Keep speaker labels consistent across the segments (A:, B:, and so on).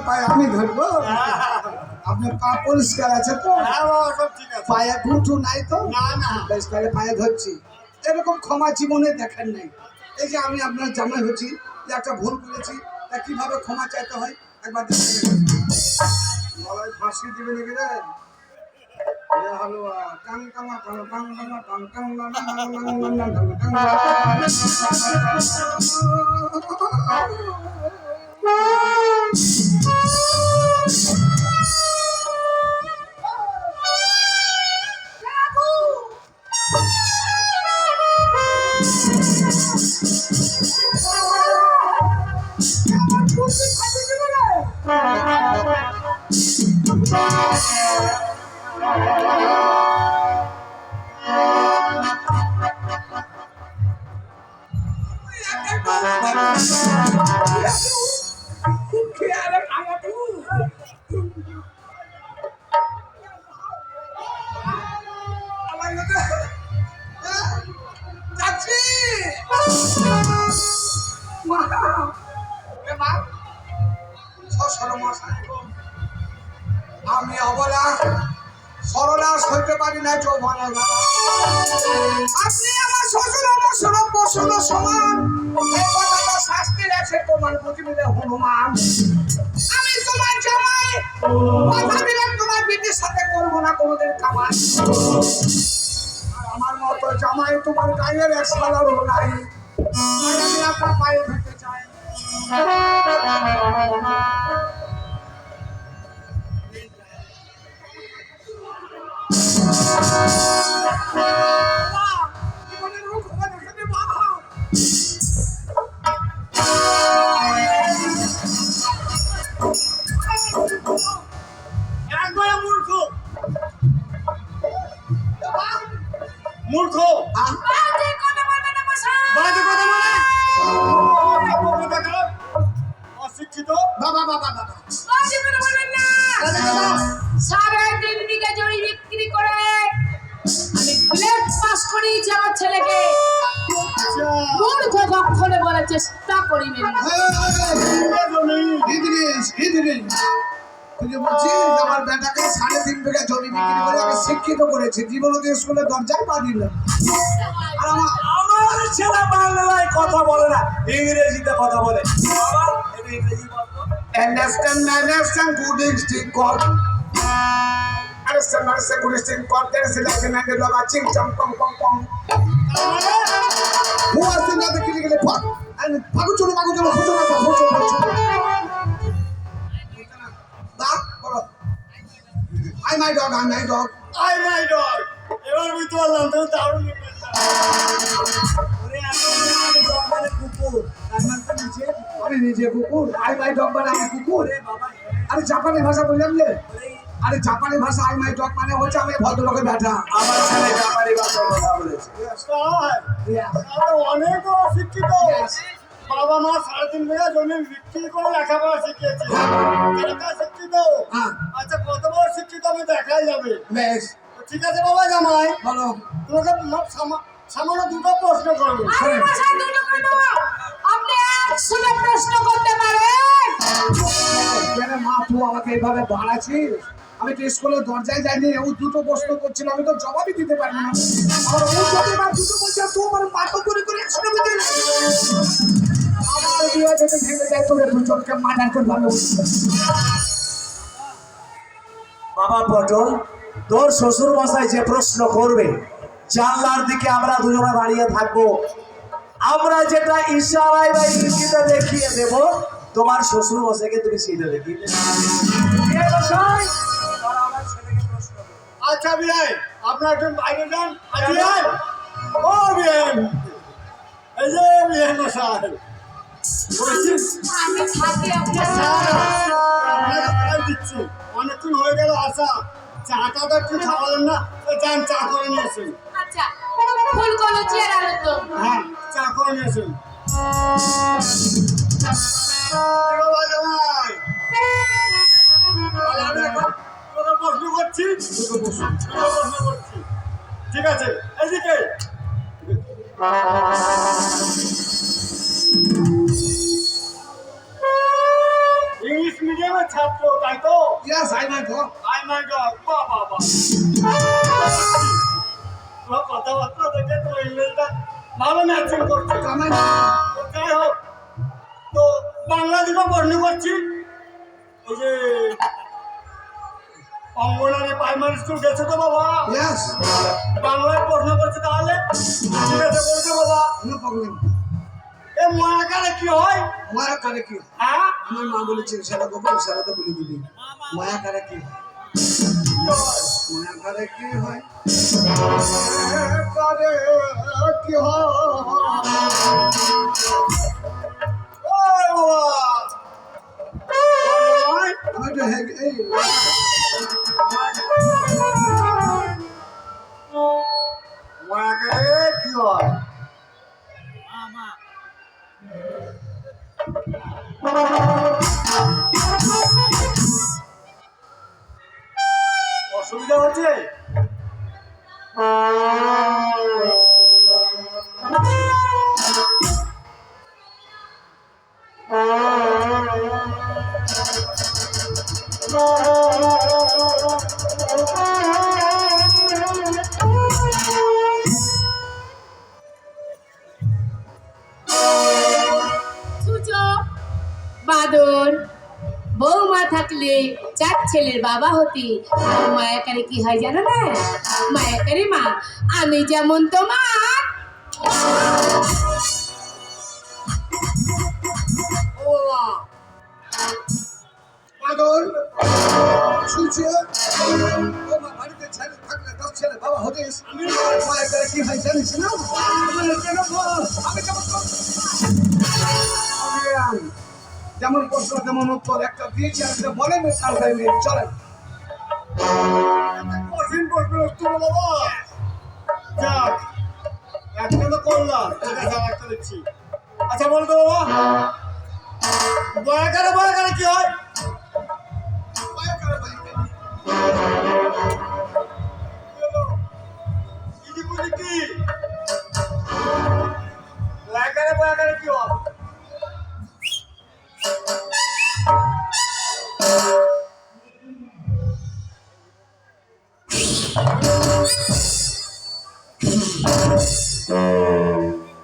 A: পায়ে আমি ধরবো? আপনার পা পরিষ্কার আছে তো? পায়ে গুঁটু নাই তো? বেশ, তাহলে পায়ে ধরছি। এরকম ক্ষমা জীবনে দেখেন নাই। এই যে আমি আপনার জামাই হচ্ছি, যে একটা ভুল করেছি, তা কিভাবে ক্ষমা চাইতে হয় একবার দেখে নেবেন। গলায় ফাঁসি দিবে নাকি রে? হালুয়া টাং টাং টাং টাং টাং টাং টাং আমি অবলা সরলাস হইতে পারি না যৌবনে। আপনি আমার শ্বশুর আমার সরব বসন সমান, এই কথাটা শাস্তি আছে তোমার বুঝিলে হনুমান। আমি তোমার জামাই, কথা দিলাম তোমার বিটির সাথে করবো না কোনোদিন কামাই। আর আমার মতো জামাই তোমার গায়ের এক সালারও নাই। আমি আপনার পায়ে ধরতে চাই।
B: মূর্খ অশিক্ষিত
A: বাবা বাবা বাবা
C: সারাদিন বিঘা জমি বিক্রি করে আমি গ্রেড পাস করিয়েছি আমার ছেলেকে। মূর্খ কখনো বলার চেষ্টা করিনি।
A: আমার বেটাকে 3.5 বিঘা জমি বিক্রি করে আমি শিক্ষিত করেছি, জীবনে স্কুলে দরজায় পা দিলাম। আর
B: আমার ছেলে বাংলায় কথা বলে না, ইংরেজিতে কথা বলে। ইংরেজি বলতো
A: understand good instinct God. Understand good instinct God. There is a lesson and the love of ching chong pong pong pong. Who has the other critically pot? And Paguchulu I'm my dog.
B: I my dog. এবার বুঝতে পারলাম তো দারুণ মানে কুকুর
A: আমি নিজে কুকুর, আই মাই ডগ মানে আমি কুকুর। আরে জাপানি ভাষা বললাম যে, আরে জাপানি ভাষা আই মাই ডগ মানে হচ্ছে আমি ভদ্রলোকের বেটা।
B: আমার ছেলে জাপানি ভাষায় কথা বলেছে। অনেক অশিক্ষিত। বাবা মা 3.5 বিঘা জমি বিক্রি করে লেখাপড়া শিখিয়েছে। শিক্ষিত। আচ্ছা, কত বড় শিক্ষিত আমি দেখাই যাবে।
A: বেশ
B: ঠিক আছে বাবা জামাই,
A: বলো।
B: তোমাকে সামান্য দুটো প্রশ্ন করবো।
C: আপনি 100 প্রশ্ন করতে পারেন।
A: মা তুই আমাকে এইভাবে বাড়াচ্ছিস? আমি তো স্কুলের দরজায় যাইনি, ও দুটো প্রশ্ন করছিল, আমি তো জবাবই দিতে পারবো না। আমার ও যদি মা দুটো বলছে, তুই আমার মাথা করে 100 দিতে আমার বিয়ে যদি ভেঙে যায় তোর দুজনকে মার্ডার করে ভালো।
B: বাবা পটল, তোর শ্বশুর মশাই যে প্রশ্ন করবে, জানলার দিকে আমরা দুজনে দাঁড়িয়ে থাকবো। আমরা যেটা ইশারায় বা ইঙ্গিতে দেখিয়ে দেব, তোমার শ্বশুর মশাইকে তুমি সেটা দেখিয়ে দেবে। আচ্ছা বিয়াই, আপনার একজন বাইরে যান। বিয়াই, ও বিয়াই, এই যে বিয়াই মশাই
C: আমি থাকি আপনার
B: দিচ্ছি। অনেকক্ষণ হয়ে গেল আসা, চাটা তো একটু খাওয়ালেন না, যান চা করে নিয়েছেন।
C: আচ্ছা, ফুলকো লুচি আর আলুর দম।
B: হ্যাঁ, চা করে নিয়েছেন। প্রশ্ন করছি, ঠিক আছে, এদিকে ইংলিশ মিডিয়ামে
D: আমার ছাত্র তাই তো
A: yes I my god
D: I my god বাবা বাবা তোমার কথাবার্তা দেখে তো ইংরেজিটা ভালো ম্যাচিং করছে
A: কামাই
D: তো যাই হোক তো বাংলা দিকে বর্ণ করছি ওই যে অঙ্গনারী প্রাইমারি স্কুল গেছে তো বাবা
A: ইয়েস
D: বাংলায় প্রশ্ন করছে তাহলে ইংরেজি বলছে বাবা
A: নো প্রবলেম
D: এ মহাকারে কি হয়
A: মায়া করে কি
D: হ্যাঁ
A: আমার মা বলেছে সেটা গোপন সেটা তো বলে দিবি মায়া করে কি মায়া করে কি হয় মায়া করে কি হয়
D: ওই বাবা
A: আমি তো এই
D: মহাকারে কি হয় অসুবিধা হচ্ছে
C: সুজো বাদর বৌমা থাকলে 4 ছেলের বাবা হতে আর মায়াকারে কি হয় জানো না মায়াকারে মা আমি যেমন তোমার
D: ও বাবা
A: পাগল শুনছে তোমার বাড়িতে ছেলে থাকলে 10 ছেলে বাবা হতিস
D: আমি
A: মায়া করে কি হয় জানিস না আমার কেন বল আমি যেমন প্রশ্ন তেমন উত্তর একটা দিয়েছি আর একটা বলেন কালকে চলেন
D: কঠিন প্রশ্ন উত্তর বাবা যাক একটা তো করলাম ঠিক আছে আর একটা দিচ্ছি আচ্ছা বলতো বাবা বয়াকারে কি হয়
A: মায়া করে ভাই
D: ইদি বুঝি কি বয়াকারে কি হয়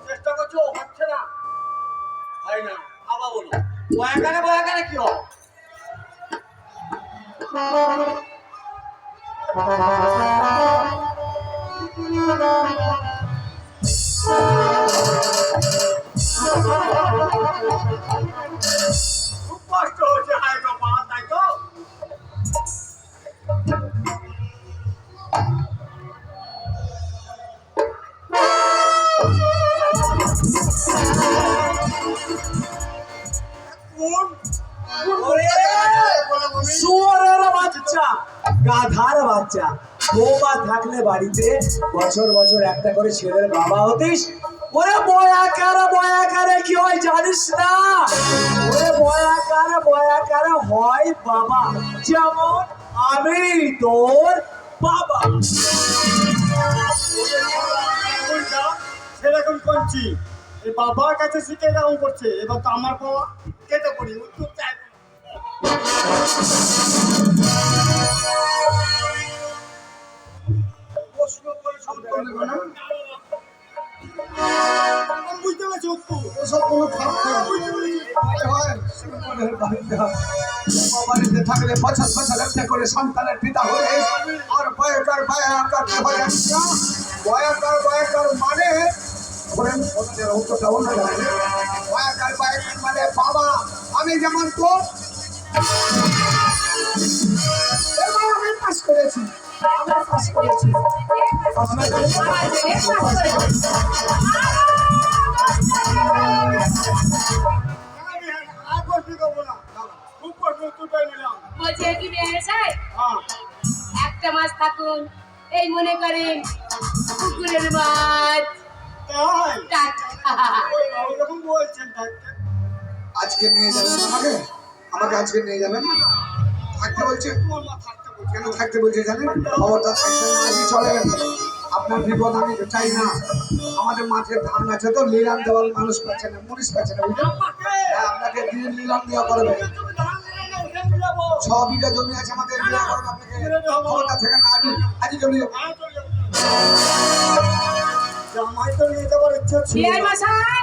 D: চেষ্টা করছো হচ্ছে না হয় না আবার বলো বয়াকারে কি হয় খুব কষ্ট হচ্ছে হায় বাবা তাই তো কোন
B: শুয়োরের বাচ্চা গাধার বাচ্চা বৌমা থাকলে বাড়িতে বছর বছর একটা করে ছেলের বাবা হতিস ওরে বয়াকারে কি হয় জানিস না ওরে বয়াকারে হয় বাবা যেমন আমি তোর বাবা
D: সেরকম করছি এই বাবার কাছে শিখে এরকম করছে এবার তো আমার বাবা কেটে পড়ি উত্তর চাই
A: প্রশ্ন করে উত্তর দেবে না
D: আমি বুঝতে পারছি উত্তর
A: ওসব কোনো খারাপ হয় বাড়িতে থাকলে বছর বছর একটা করে সন্তানের পিতা হয়ে আর বয়কার মানে উত্তরটা অন্য বয়কার মানে বাবা আমি যেমন তো আমি পাস করেছি আমরা পাস করেছি
D: আর প্রশ্ন করবো না খুব প্রশ্ন উত্তরটাই নিলাম
C: বলছে কি বেড়েছে
D: হ্যাঁ
C: একটা মাছ থাকুন এই মনে করেন পুকুরের মাছ
D: তাই
C: টাটকা।
D: ওইরকম বলছেন ডাক্তার
A: আজকে নিয়ে যাবেন আমাকে আজকে নিয়ে যাবেন থাকতে বলছে
D: তোমার মা থাকতে বলছে
A: কেন থাকতে বলছে জানেন খবরটা থাকবেন আজই চলেন আপনার বিপদ আমি চাই না আমাদের মাঠে ধান আছে তো লিলাম দেওয়ার মানুষ পাচ্ছে না মুনিশ পাচ্ছে না বুঝলেন
D: আমাকে
A: হ্যাঁ আপনাকে দিয়ে লিলাম দেওয়া করবে
D: তুমি ধান দিলে না ওখানে
A: বিঘা জমি আছে আমাদের বিয়ে করুন আপনাকে ক্ষমতা থেকে না আজই জমি
D: হ্যাঁ, চলে যাবো। জামাই তো নিয়ে যাবার ইচ্ছা ছিল
C: বিআই মশাই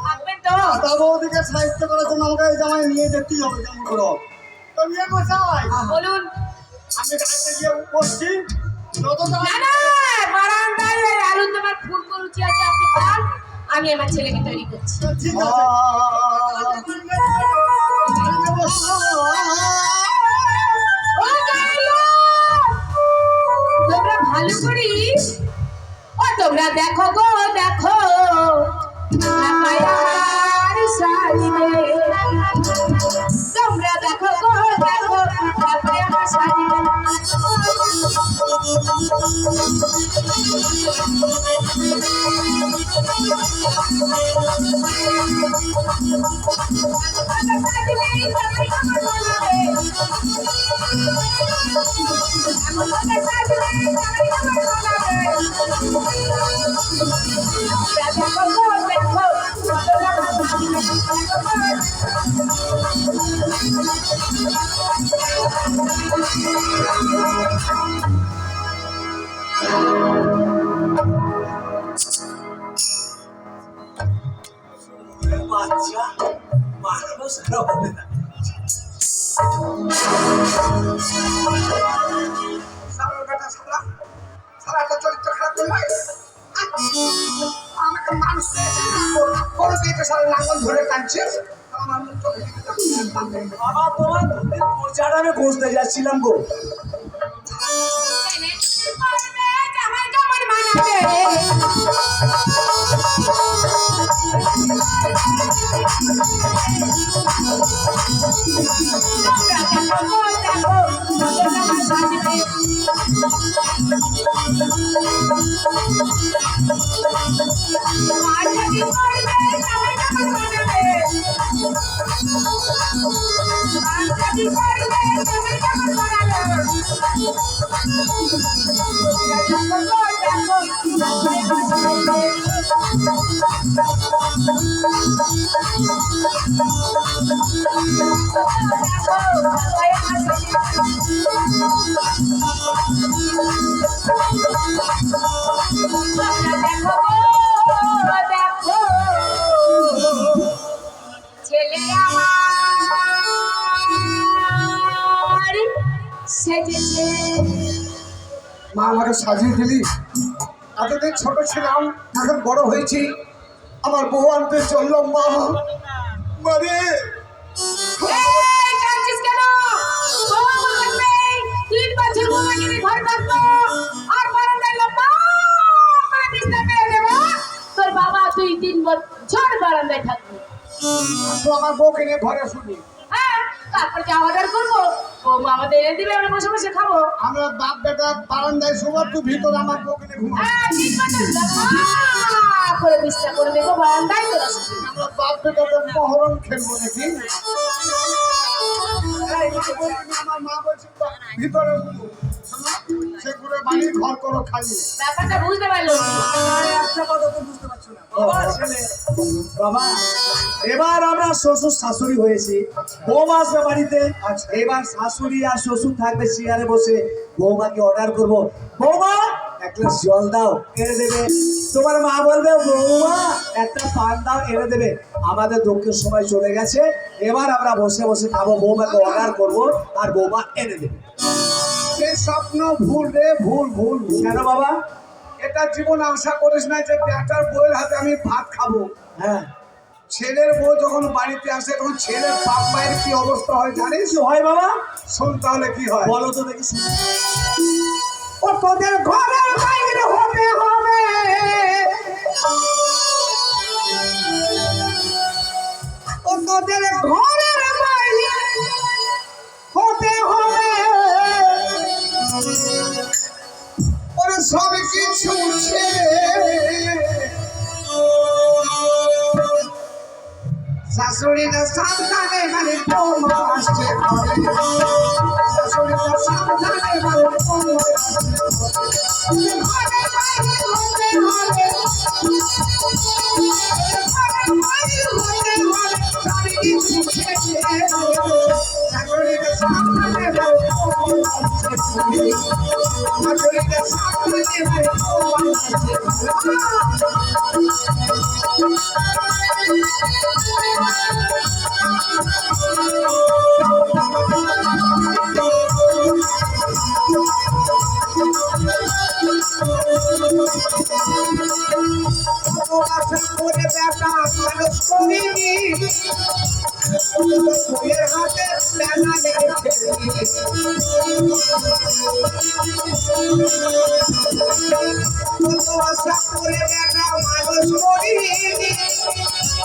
C: থাকবেন তো?
D: দাদা বৌদিকে সাহিত্য করার জন্য আমাকে এই জামাই নিয়ে যেতেই হবে যেমন করো তো বিয়ে মশাই
C: বলুন।
D: আমি গাড়িতে গিয়ে বসছি যত
C: না না, বারান্দায় ওই আলুর তোমার ফুলকো রুচি আছে, আপনি খান, আমি আমার ছেলেকে তৈরি করছি।
D: ঠিক আছে
C: ও গাইলো! তোমরা ভালো করি ও তোমরা দেখো গো দেখো আমার শাড়িতে। তোমরা দেখো গো দেখো আমার শাড়িতে।
B: বাচ্চা মানুষ আর হবে না।
A: সারা বেটা সারা সারা একটা চরিত্র খারাপ করবে আমাকে মানুষ কোনো দিকে সারা লাঙ্গল ধরে টানছে আমার মুখ চোখে দিকে তাকিয়ে
B: বাবা তোমার দুধের মোচাটা আমি খুঁজতে যাচ্ছিলাম গো।
C: জামাই কেমন মানাবে? ছেলে আমার সেজেছে।
A: মা আমাকে সাজিয়ে দিলি এতদিন ছোট ছিলাম এখন বড় হয়েছি আমার বউ আনতে চললাম মা মানে
C: এই কাঁদছিস কেন? বাবা মা নেই, 3 বছর বৌমাকে নিয়ে ঘরে থাকবো, আর বারান্দায় লম্বা করে বিছনা পেরে দেবো। তোর বাবা 2-3 বছর বারান্দায় থাকবে।
A: তো আমার বউকে নিয়ে ঘরে শুনি
C: হ্যাঁ, তারপর যা অর্ডার করবো বৌমা আমাদের এনে দিবে, আমরা বসে বসে খাবো।
A: আমরা বাপ বেটা বারান্দায় শোবার তুই ভিতরে আমার বউকে নিয়ে ঘুমা
C: হ্যাঁ, ঠিক কথা, লম্বা করে বিছনা করে দেবো বারান্দায়, তোরা শুবি।
A: আমরা বাপ বেটাদের মহরম খেলবো নাকি আমার মা বলছে ভিতরে ঘুমো সে ঘুরে বাড়ি ঘর করো খালি
C: ব্যাপারটা বুঝতে পারলো না।
B: একটা কথা তো বুঝতে পারছো না বাবা ছেলে বাবা এবার আমরা শ্বশুর শাশুড়ি হয়েছি, বৌমা আসবে বাড়িতে। এবার শাশুড়ি আর শ্বশুর থাকবে চেয়ারে বসে, বৌমাকে অর্ডার করব, বৌমা এক গ্লাস জল দাও, এনে দেবে। তোমার মা বলবে বৌমা একটা পান দাও, এনে দেবে। আমাদের দুঃখের সময় চলে গেছে, এবার আমরা বসে বসে খাবো, বৌমাকে অর্ডার করব আর বৌমা এনে দেবে।
A: সে স্বপ্ন ভুল রে ভুল ভুল ভুল।
B: কেন বাবা?
A: এটা জীবন আশা করিস না যে বেটার বউয়ের হাতে আমি ভাত খাবো।
B: হ্যাঁ,
A: ছেলের বউ যখন বাড়িতে আসে তখন ছেলের বাপ মায়ের কি অবস্থা হয় জানিস?
B: কি হয় বাবা?
A: শোন তাহলে কি হয়।
B: বলো তো দেখি শুনি।
A: ও তোদের ঘরের বাইরে হতে হবে, ও তোদের ঘরের বাইরে হতে হবে, ওরে সব কিছু শাশুড়িরা সাবধানে মানে বৌমা আসছে ঘরে, শাশুড়িরা সাবধানে মানে বৌমা ঘরের বাইরে হতে হবে, ঘরের বাইরে হতে হবে, সব কিছু শাশুড়িরা করে বেটা মানুষ করিনি বইয়ের হাতে বেলা আশা করে বেটা মানুষ করিনি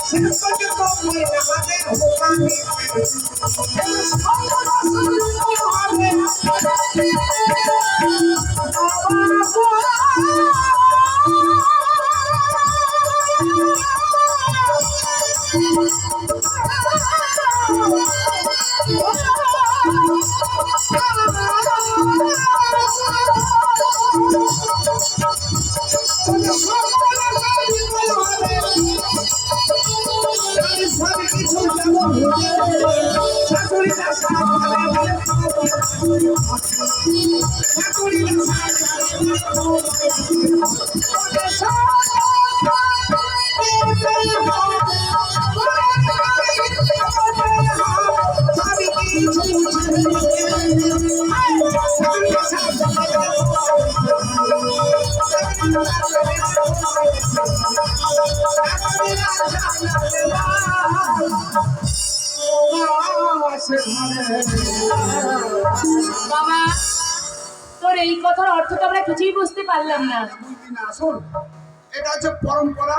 A: শেষ পর্যন্ত বইয়ের হাতে হোকানি
C: বাবা, তোর এই কথার অর্থ তো আমরা কিছুই বুঝতে পারলাম না।
A: শোন, এটা হচ্ছে পরম্পরা।